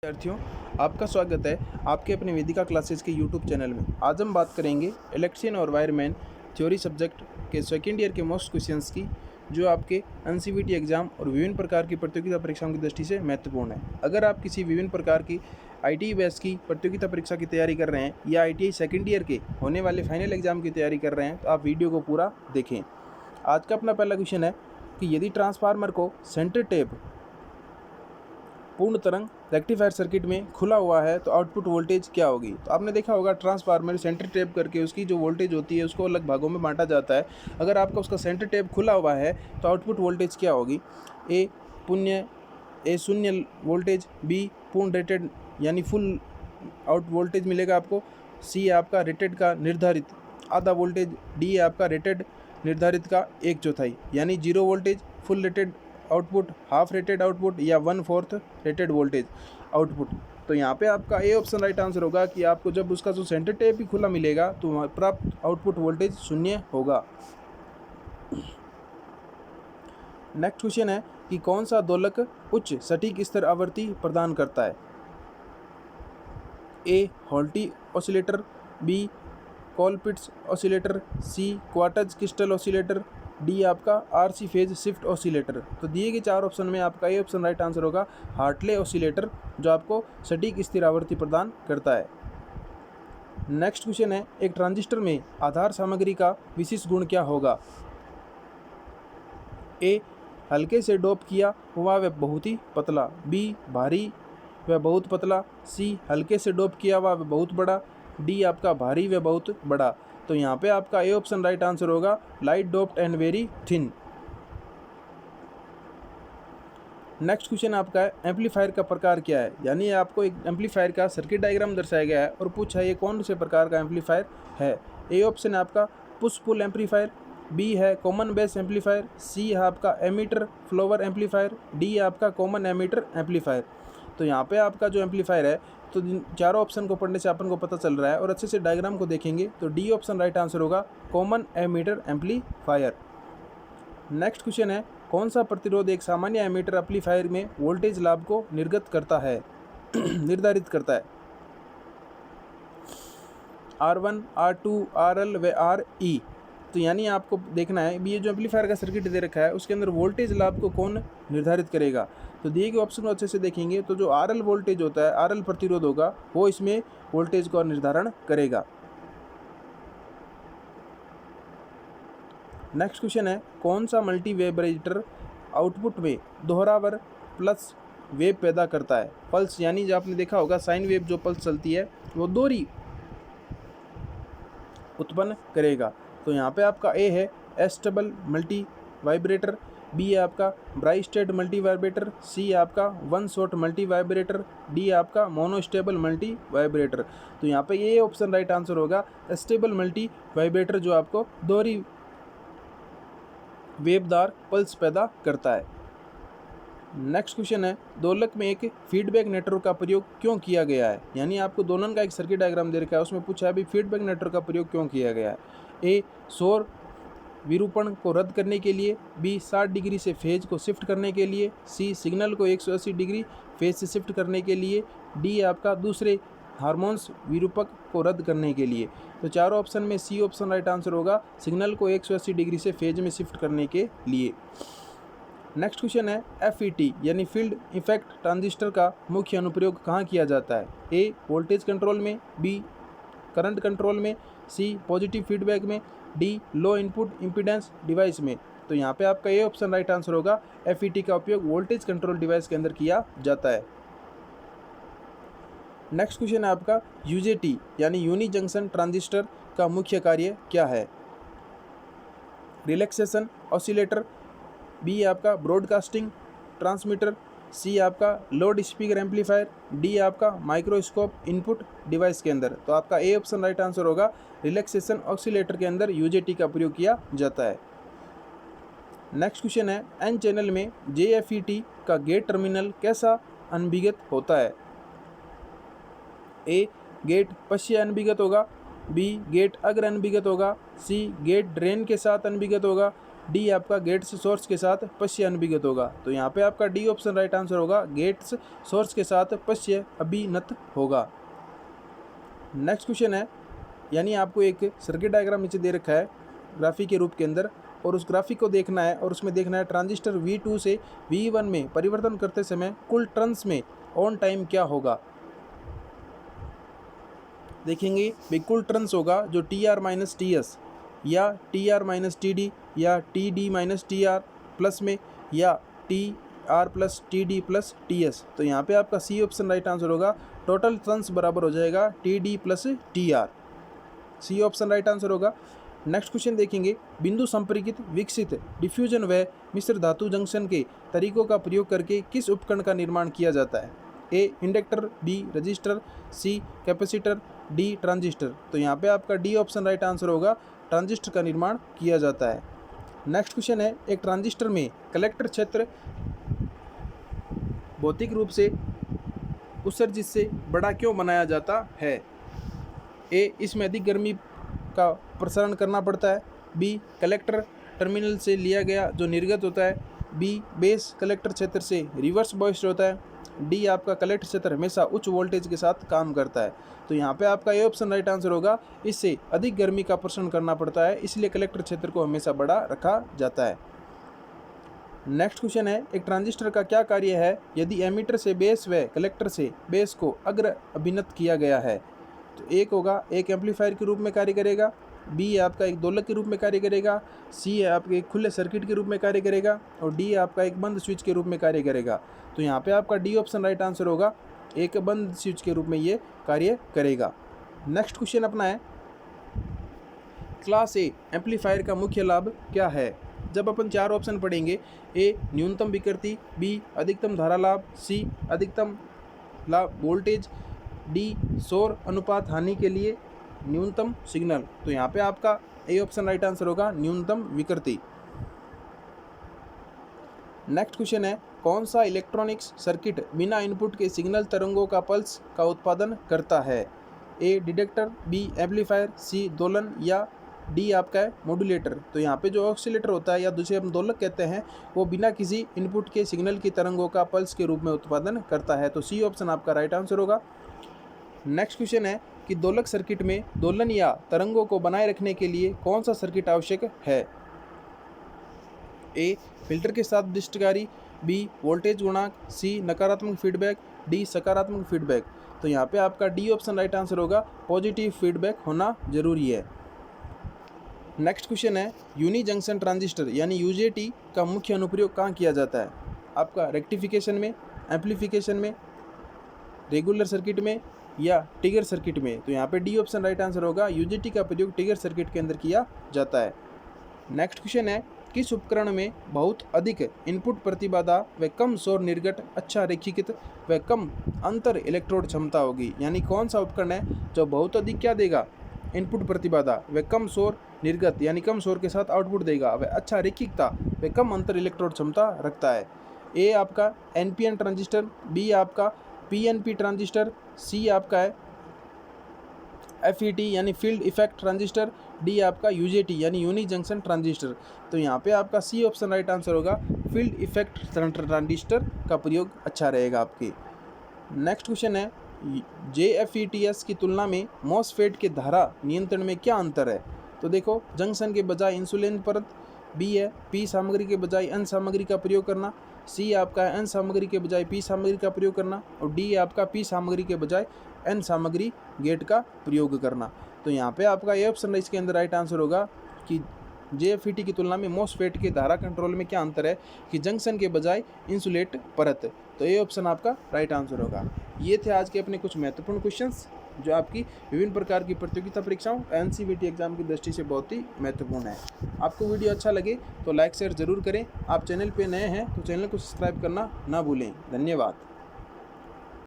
विद्यार्थियों, आपका स्वागत है आपके अपने वेदिका क्लासेस के यूट्यूब चैनल में। आज हम बात करेंगे इलेक्ट्रिशियन और वायरमैन थ्योरी सब्जेक्ट के सेकेंड ईयर के मोस्ट क्वेश्चंस की, जो आपके एनसीवीटी एग्जाम और विभिन्न प्रकार की प्रतियोगिता परीक्षाओं की दृष्टि से महत्वपूर्ण है। अगर आप किसी विभिन्न प्रकार की आईटीआई बेस की प्रतियोगिता परीक्षा की तैयारी कर रहे हैं या आईटीआई सेकेंड ईयर के होने वाले फाइनल एग्जाम की तैयारी कर रहे हैं तो आप वीडियो को पूरा देखें। आज का अपना पहला क्वेश्चन है कि यदि ट्रांसफार्मर को सेंटर टेप पूर्ण तरंग रेक्टिफायर सर्किट में खुला हुआ है तो आउटपुट वोल्टेज क्या होगी। तो आपने देखा होगा ट्रांसफार्मर सेंटर टेप करके उसकी जो वोल्टेज होती है उसको अलग भागों में बांटा जाता है। अगर आपका उसका सेंटर टेप खुला हुआ है तो आउटपुट वोल्टेज क्या होगी। ए शून्य वोल्टेज, बी पूर्ण रेटेड यानी फुल आउट वोल्टेज मिलेगा आपको, सी आपका रेटेड का निर्धारित आधा वोल्टेज, डी आपका रेटेड निर्धारित का 1/4 यानी 0 voltage, full rated output, half rated output या 1/4 रेटेड वोल्टेज आउटपुट। तो यहाँ पे आपका ए ऑप्शन राइट आंसर होगा कि आपको जब उसका जो सेंटर टेप ही खुला मिलेगा तो प्राप्त आउटपुट वोल्टेज 0 होगा। नेक्स्ट क्वेश्चन है कि कौन सा दोलक उच्च सटीक स्तर आवृत्ति प्रदान करता है। ए हॉल्टी ऑसिलेटर, बी कॉलपिट्स ऑसिलेटर, सी क्वार्ट्ज क्रिस्टल ऑसिलेटर, डी आपका आरसी फेज शिफ्ट ऑसिलेटर। तो दिए गए चार ऑप्शन में आपका ए ऑप्शन राइट आंसर होगा हार्टले ऑसिलेटर, जो आपको सटीक स्थिर आवृत्ति प्रदान करता है। नेक्स्ट क्वेश्चन है एक ट्रांजिस्टर में आधार सामग्री का विशिष्ट गुण क्या होगा। ए हल्के से डोप किया हुआ व बहुत ही पतला, बी भारी व बहुत पतला, सी हल्के से डोप किया हुआ व बहुत बड़ा, डी आपका भारी व बहुत बड़ा। तो यहाँ पे आपका ए ऑप्शन राइट आंसर होगा light doped and very thin. Next question आपका है एम्पलीफायर का प्रकार क्या है, यानी आपको एक एम्पलीफायर का सर्किट डायग्राम दर्शाया गया है और पूछा है ये कौन से प्रकार का एम्पलीफायर है। ए ऑप्शन है आपका पुश पुल एम्पलीफायर, बी है कॉमन बेस एम्पलीफायर, सी है आपका एमीटर फ्लोवर एम्पलीफायर, डी आपका कॉमन एमीटर एम्पलीफायर। तो यहाँ पे आपका जो एम्पलीफायर है तो चारों ऑप्शन को पढ़ने से अपन को पता चल रहा है और अच्छे से डायग्राम को देखेंगे तो डी ऑप्शन राइट आंसर होगा common ammeter amplifier. Next question है कौन सा प्रतिरोध एक सामान्य एमीटर एम्पलीफायर में वोल्टेज लाभ को निर्गत करता है निर्धारित करता है। R1, R2, RL व RE। तो यानी आपको देखना है ये जो एम्पलीफायर का सर्किट दे रखा है उसके अंदर वोल्टेज लाभ को कौन निर्धारित करेगा। तो दिए गए ऑप्शन को अच्छे से देखेंगे तो जो RL वोल्टेज होता है, RL प्रतिरोध होगा, वो इसमें वोल्टेज का निर्धारण करेगा। नेक्स्ट क्वेश्चन है कौन सा मल्टी वाइब्रेटर आउटपुट में दोहरावर प्लस वेव पैदा करता है। पल्स यानी जो आपने देखा होगा साइन वेव जो पल्स चलती है वो दोहरी उत्पन्न करेगा। तो यहाँ पे आपका ए है एस्टेबल मल्टी वाइब्रेटर, बी है आपका ब्राइस्टेड मल्टी वाइब्रेटर, सी आपका one shot multi vibrator, D आपका मोनोस्टेबल मल्टी वाइब्रेटर। तो यहाँ पे ये ऑप्शन राइट आंसर होगा स्टेबल मल्टी वाइब्रेटर, जो आपको दोहरी वेवदार पल्स पैदा करता है। नेक्स्ट क्वेश्चन है दोलक में एक फीडबैक नेटवर्क का प्रयोग क्यों किया गया है, यानी आपको दोलन का एक सर्किट डायग्राम दे रखा है उसमें पूछा है अभी फीडबैक नेटवर्क का प्रयोग क्यों किया गया है। ए शोर विरूपण को रद्द करने के लिए, बी 60 डिग्री से फेज को शिफ्ट करने के लिए, सी सिग्नल को 180 डिग्री फेज से शिफ्ट करने के लिए, डी आपका दूसरे हार्मोन्स विरूपक को रद्द करने के लिए। तो चारों ऑप्शन में सी ऑप्शन राइट आंसर होगा सिग्नल को 180 डिग्री से फेज में शिफ्ट करने के लिए। नेक्स्ट क्वेश्चन है FET यानी फील्ड इफेक्ट ट्रांजिस्टर का मुख्य अनुप्रयोग कहाँ किया जाता है। ए वोल्टेज कंट्रोल में, बी करंट कंट्रोल में, सी पॉजिटिव फीडबैक में, डी लो इनपुट इम्पीडेंस डिवाइस में। तो यहाँ पे आपका ए ऑप्शन राइट आंसर होगा FET का उपयोग वोल्टेज कंट्रोल डिवाइस के अंदर किया जाता है। नेक्स्ट क्वेश्चन है आपका UJT यानी यूनी जंक्शन ट्रांजिस्टर का मुख्य कार्य क्या है। रिलैक्सेशन ऑसिलेटर, बी आपका ब्रॉडकास्टिंग ट्रांसमीटर, सी आपका लोड स्पीकर एम्पलीफायर, डी आपका माइक्रोस्कोप इनपुट डिवाइस के अंदर। तो आपका ए ऑप्शन राइट आंसर होगा रिलैक्सेशन ऑसिलेटर के अंदर UJT का प्रयोग किया जाता है। नेक्स्ट क्वेश्चन है एन चैनल में JFET का गेट टर्मिनल कैसा अनभिगत होता है। ए गेट पश्य अनभिगत होगा, बी गेट अग्र अनभिगत होगा, सी गेट ड्रेन के साथ अनभिगत होगा, डी आपका गेट्स सोर्स के साथ पश्य अनभिगत होगा। तो यहाँ पे आपका डी ऑप्शन राइट आंसर होगा, गेट्स सोर्स के साथ पश्य अभिनत होगा। नेक्स्ट क्वेश्चन है, यानी आपको एक सर्किट डायग्राम नीचे दे रखा है ग्राफिक के रूप के अंदर, और उस ग्राफिक को देखना है और उसमें देखना है ट्रांजिस्टर V2 से V1 में परिवर्तन करते समय कुल टर्न्स में ऑन टाइम क्या होगा। देखेंगे भाई कुल टर्न्स होगा जो TR माइनस TS या TR माइनस TD या TD माइनस TR प्लस में या TR plus TD plus TS। तो यहाँ पे आपका सी ऑप्शन राइट आंसर होगा, टोटल टर्न्स बराबर हो जाएगा TD plus TR, C option right answer होगा। नेक्स्ट क्वेश्चन देखेंगे, बिंदु संपर्कित विकसित डिफ्यूजन व मिश्र धातु जंक्शन के तरीकों का प्रयोग करके किस उपकरण का निर्माण किया जाता है। ए इंडक्टर, बी रजिस्टर, सी कैपेसिटर, डी ट्रांजिस्टर। तो यहाँ पे आपका डी ऑप्शन राइट आंसर होगा, ट्रांजिस्टर का निर्माण किया जाता है। नेक्स्ट क्वेश्चन है, एक ट्रांजिस्टर में कलेक्टर क्षेत्र भौतिक रूप से उत्सर्जित से बड़ा क्यों बनाया जाता है। ए इसमें अधिक गर्मी का प्रसारण करना पड़ता है, बी कलेक्टर टर्मिनल से लिया गया जो निर्गत होता है, बी बेस कलेक्टर क्षेत्र से रिवर्स बॉयस्ड होता है, डी आपका कलेक्टर क्षेत्र हमेशा उच्च वोल्टेज के साथ काम करता है। तो यहाँ पे आपका ए ऑप्शन राइट आंसर होगा, इससे अधिक गर्मी का प्रसारण करना पड़ता है, इसलिए कलेक्टर क्षेत्र को हमेशा बड़ा रखा जाता है। नेक्स्ट क्वेश्चन है, एक ट्रांजिस्टर का क्या कार्य है यदि एमीटर से बेस व कलेक्टर से बेस को अग्र अभिनत किया गया है। तो एक होगा, एक एम्पलीफायर के रूप में कार्य करेगा, बी आपका एक दोलक के रूप में कार्य करेगा, सी है आपके एक खुले सर्किट के रूप में कार्य करेगा, और डी आपका एक बंद स्विच के रूप में कार्य करेगा। तो यहाँ पे आपका डी ऑप्शन राइट आंसर होगा, एक बंद स्विच के रूप में ये कार्य करेगा। नेक्स्ट क्वेश्चन अपना है, क्लास ए एम्पलीफायर का मुख्य लाभ क्या है। जब अपन चार ऑप्शन पढ़ेंगे, ए न्यूनतम विकृति, बी अधिकतम धारा लाभ, सी अधिकतम लाभ वोल्टेज, डी शोर अनुपात हानि के लिए न्यूनतम सिग्नल। तो यहाँ पे आपका ए ऑप्शन राइट आंसर होगा, न्यूनतम विकृति। नेक्स्ट क्वेश्चन है, कौन सा इलेक्ट्रॉनिक्स सर्किट बिना इनपुट के सिग्नल तरंगों का पल्स का उत्पादन करता है। ए डिटेक्टर, बी एम्पलीफायर, सी दोलन या डी आपका है मॉड्यूलेटर। तो यहाँ पे जो ऑक्सीलेटर होता है या दूसरे हम दोलक कहते हैं, वो बिना किसी इनपुट के सिग्नल की तरंगों का पल्स के रूप में उत्पादन करता है। तो सी ऑप्शन आपका राइट आंसर होगा। नेक्स्ट क्वेश्चन है कि दोलक सर्किट में दोलन या तरंगों को बनाए रखने के लिए कौन सा सर्किट आवश्यक है। ए फिल्टर के साथ दृष्टिकारी, बी वोल्टेज गुणांक, सी नकारात्मक फीडबैक, डी सकारात्मक फीडबैक। तो यहाँ पे आपका डी ऑप्शन राइट आंसर होगा, पॉजिटिव फीडबैक होना जरूरी है। नेक्स्ट क्वेश्चन है, यूनी जंक्शन ट्रांजिस्टर यानी यूजेटी का मुख्य अनुप्रयोग कहाँ किया जाता है। आपका रेक्टिफिकेशन में, एम्पलीफिकेशन में, रेगुलर सर्किट में या ट्रिगर सर्किट में। तो यहाँ पे डी ऑप्शन राइट आंसर होगा, यूजेटी का प्रयोग ट्रिगर सर्किट के अंदर किया जाता है। नेक्स्ट क्वेश्चन है, किस उपकरण में बहुत अधिक इनपुट प्रतिबाधा व कम शोर निर्गत, अच्छा रेखीकृत व कम अंतर इलेक्ट्रोड क्षमता होगी। यानी कौन सा उपकरण है जो बहुत अधिक क्या देगा, इनपुट प्रतिबाधा व कम शोर निर्गत यानी कम शोर के साथ आउटपुट देगा, वह अच्छा रेखिकता व कम अंतर इलेक्ट्रोड क्षमता रखता है। ए आपका एनपीएन ट्रांजिस्टर, बी आपका पीएनपी ट्रांजिस्टर, सी आपका है एफईटी यानी फील्ड इफेक्ट ट्रांजिस्टर, डी आपका यूजेटी यानी यूनी जंक्शन ट्रांजिस्टर। तो यहाँ पे आपका सी ऑप्शन राइट आंसर होगा, फील्ड इफेक्ट ट्रांजिस्टर का प्रयोग अच्छा रहेगा आपके। नेक्स्ट क्वेश्चन है, JFETs की तुलना में मॉसफेट के धारा नियंत्रण में क्या अंतर है। तो देखो, जंक्शन के बजाय इंसुलिन परत, बी है पी सामग्री के बजाय एन सामग्री का प्रयोग करना, सी आपका एन सामग्री के बजाय पी सामग्री का प्रयोग करना, और डी आपका पी सामग्री के बजाय एन सामग्री गेट का प्रयोग करना। तो यहाँ पे आपका ये ऑप्शन इसके अंदर राइट आंसर होगा कि JFET की तुलना में मॉसफेट के धारा कंट्रोल में क्या अंतर है कि जंक्शन के बजाय इंसुलेट परत। तो ये ऑप्शन आपका राइट आंसर होगा। ये थे आज के अपने कुछ महत्वपूर्ण क्वेश्चंस जो आपकी विभिन्न प्रकार की प्रतियोगिता परीक्षाओं NCVT एग्जाम की दृष्टि से बहुत ही महत्वपूर्ण है। आपको वीडियो अच्छा लगे तो लाइक शेयर जरूर करें। आप चैनल पे नए हैं तो चैनल को सब्सक्राइब करना ना भूलें। धन्यवाद।